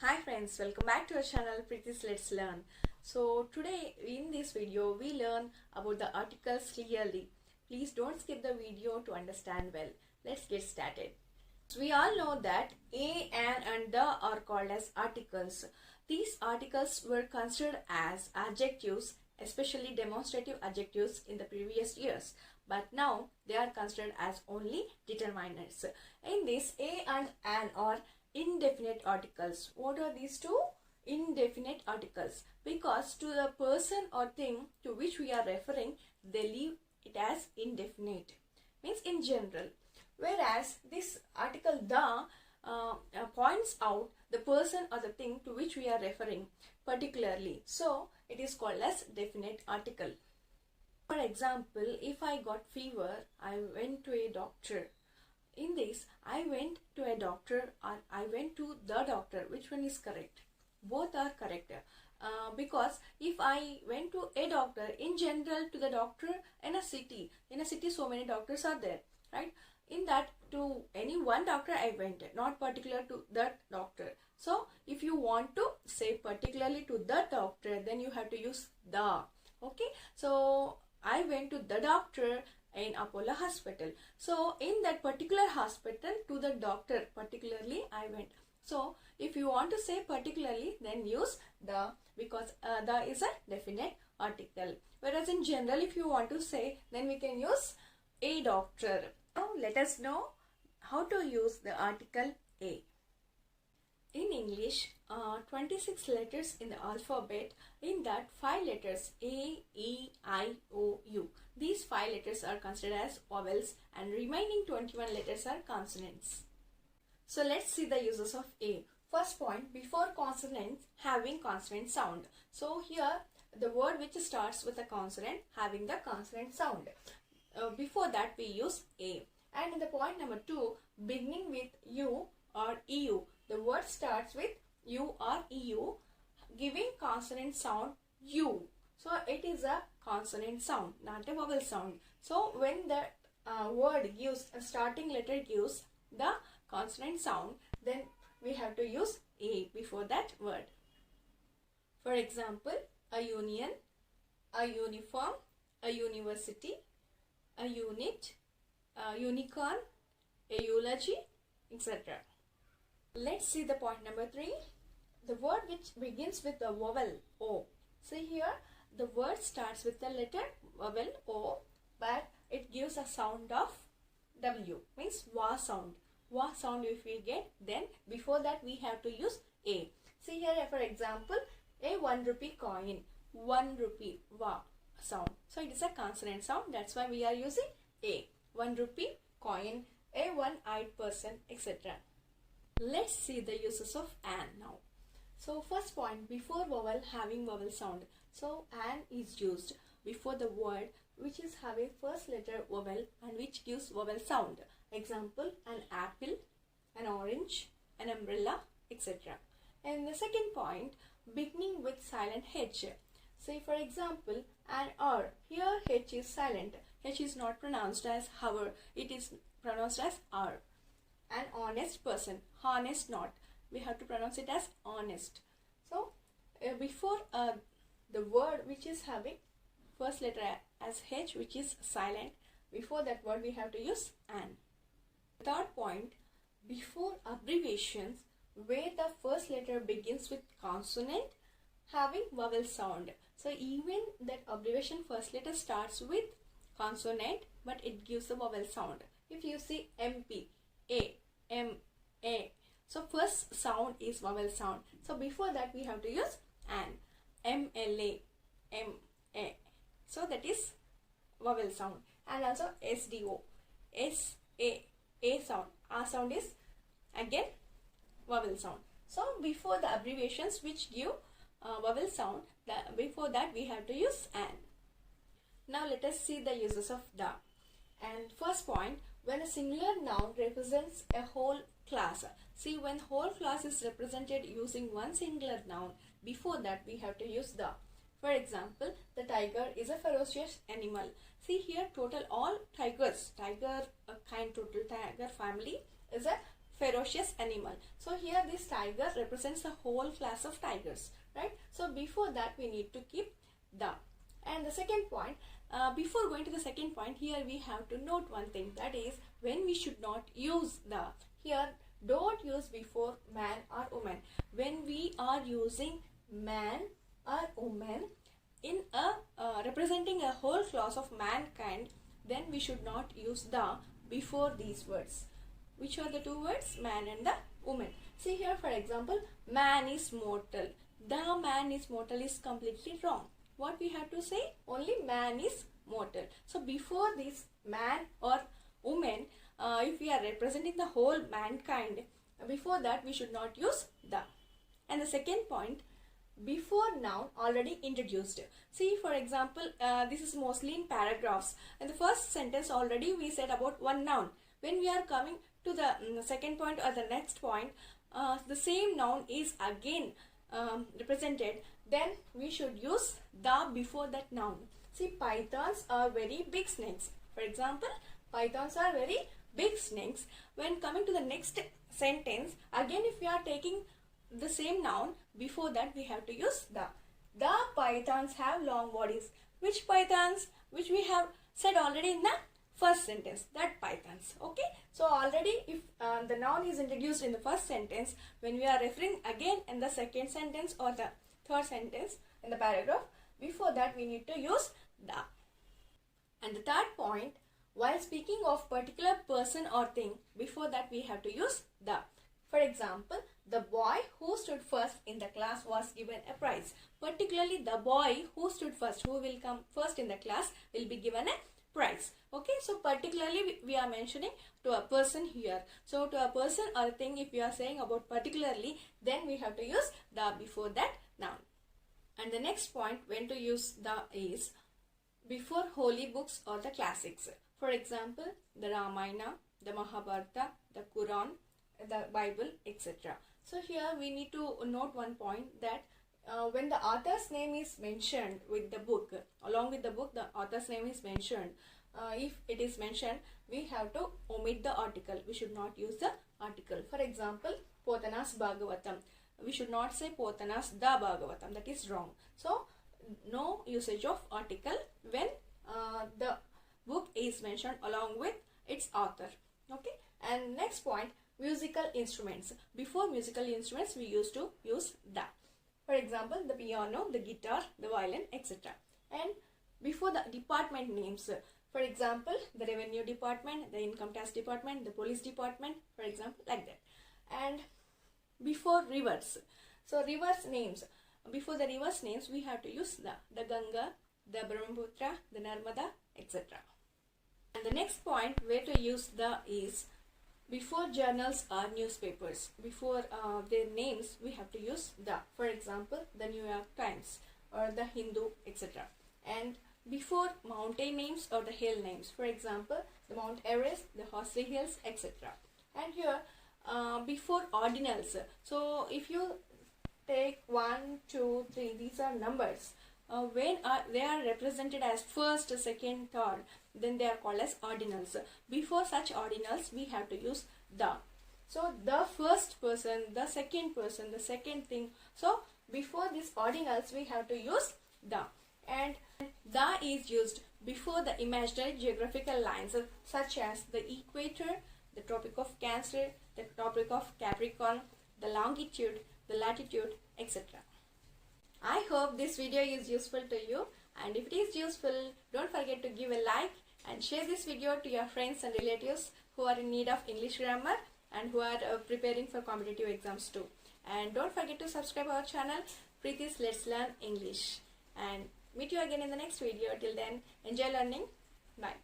Hi friends, welcome back to our channel Preethi's Let's Learn. So today in this video we learn about the articles clearly. Please don't skip the video to understand well. Let's get started. So we all know that a, an and the are called as articles. These articles were considered as adjectives, especially demonstrative adjectives in the previous years. But now they are considered as only determiners. In this, a and an are indefinite articles. What are these two? Indefinite articles. Because to the person or thing to which we are referring, they leave it as indefinite. Means in general. Whereas this article the points out the person or the thing to which we are referring particularly. So it is called as definite article. For example, if I got fever, I went to a doctor. In this, I went to a doctor or I went to the doctor. Which one is correct? Both are correct. Because if I went to a doctor, in general to the doctor in a city so many doctors are there, right? In that, to any one doctor I went, not particular to that doctor. So if you want to say particularly to the doctor, then you have to use the. Okay, so I went to the doctor in Apollo hospital. So in that particular hospital, to the doctor particularly I went. So if you want to say particularly, then use the, because the is a definite article. Whereas in general, if you want to say, then we can use a doctor. Now let us know how to use the article a. In English, 26 letters in the alphabet. In that, 5 letters A, E, I, O, U. These 5 letters are considered as vowels and remaining 21 letters are consonants. So let's see the uses of A. First point, before consonants having consonant sound. So here the word which starts with a consonant having the consonant sound. Before that we use A. And in the point number 2, beginning with U or EU. The word starts with U or EU, giving consonant sound U. So it is a consonant sound, not a vowel sound. So when the word gives, a starting letter gives the consonant sound, then we have to use A before that word. For example, a union, a uniform, a university, a unit, a unicorn, a eulogy, etc. Let's see the point number 3. The word which begins with the vowel O. See here, the word starts with the letter vowel O, but it gives a sound of W, means wa sound. Wa sound if we get, then before that we have to use A. See here, for example, a 1 rupee coin, 1 rupee, wa sound. So it is a consonant sound, that's why we are using A. 1 rupee coin, a one-eyed person, etc. Let's see the uses of an now. So first point, before vowel having vowel sound. So an is used before the word which is having first letter vowel and which gives vowel sound. Example, an apple, an orange, an umbrella, etc. And the second point, beginning with silent H. Say for example, an R. Here H is silent. H is not pronounced as however, it is pronounced as R. An honest person, honest not. We have to pronounce it as honest. So before the word which is having first letter as H, which is silent, before that word we have to use an. Third point, before abbreviations where the first letter begins with consonant having vowel sound. So even that abbreviation first letter starts with consonant but it gives the vowel sound. If you see MP, A, M, A. So first sound is vowel sound. So before that we have to use an. MLA, M-A. So that is vowel sound. And also SDO, S-A, A sound. A sound is again vowel sound. So before the abbreviations which give vowel sound, before that we have to use an. Now let us see the uses of the. And first point, when a singular noun represents a whole class. See, when whole class is represented using one singular noun, before that we have to use the. For example, the tiger is a ferocious animal. See here, total all tigers, tiger kind, total tiger family is a ferocious animal. So here this tiger represents the whole class of tigers, right? So before that we need to keep the. And the second point, before going to the second point, here we have to note one thing, that is when we should not use the. Here don't use before man or woman. When we are using man or woman in a representing a whole class of mankind, then we should not use the before these words. Which are the two words? Man and the woman. See here, for example, man is mortal. The man is mortal is completely wrong. What we have to say? Only man is mortal. So before this man or woman, if we are representing the whole mankind, before that we should not use the. And the second point, before noun already introduced. See, for example, this is mostly in paragraphs. In the first sentence already we said about one noun. When we are coming to the second point or the next point, the same noun is again represented, then we should use the before that noun. See, pythons are very big snakes. For example, pythons are very big snakes. When coming to the next sentence, again if we are taking the same noun, before that we have to use the. The pythons have long bodies. Which pythons? Which we have said already in the first sentence, that pythons. Okay, so already if the noun is introduced in the first sentence, when we are referring again in the second sentence or the third sentence in the paragraph, before that we need to use the. And the third point, while speaking of particular person or thing, before that we have to use the. For example, the boy who stood first in the class was given a prize. Particularly the boy who stood first, who will come first in the class, will be given a prize. Okay, so particularly we are mentioning to a person here. So to a person or a thing, if we are saying about particularly, then we have to use the before that noun. And the next point when to use the is before holy books or the classics. For example, the Ramayana, the Mahabharata, the Quran, the Bible, etc. So here we need to note one point, that when the author's name is mentioned with the book, along with the book the author's name is mentioned, if it is mentioned, we have to omit the article. We should not use the article. For example, Potana's Bhagavatam. We should not say Potana's the Bhagavatam. That is wrong. So no usage of article when the book is mentioned along with its author. Okay. And next point, musical instruments. Before musical instruments we used to use the. For example, the piano, the guitar, the violin, etc. And before the department names, for example, the revenue department, the income tax department, the police department, for example, like that. And before rivers, so rivers names, before the rivers names we have to use the Ganga, the Brahmaputra, the Narmada, etc. And the next point where to use the is before journals or newspapers. Before their names we have to use the. For example, the New York Times or the Hindu, etc. And before mountain names or the hill names, for example, the Mount Everest, the Horsley Hills, etc. And here before ordinals, so if you take 1, 2, 3, these are numbers. When they are represented as first, second, third, then they are called as ordinals. Before such ordinals we have to use the. So the first person, the second person, the second thing. So before these ordinals we have to use the. And the is used before the imaginary geographical lines such as the equator, the Tropic of Cancer, the Tropic of Capricorn, the longitude, the latitude, etc. I hope this video is useful to you, and if it is useful, don't forget to give a like and share this video to your friends and relatives who are in need of English grammar and who are preparing for competitive exams too. And don't forget to subscribe our channel, Preethi's Let's Learn English. And meet you again in the next video. Till then, enjoy learning. Bye.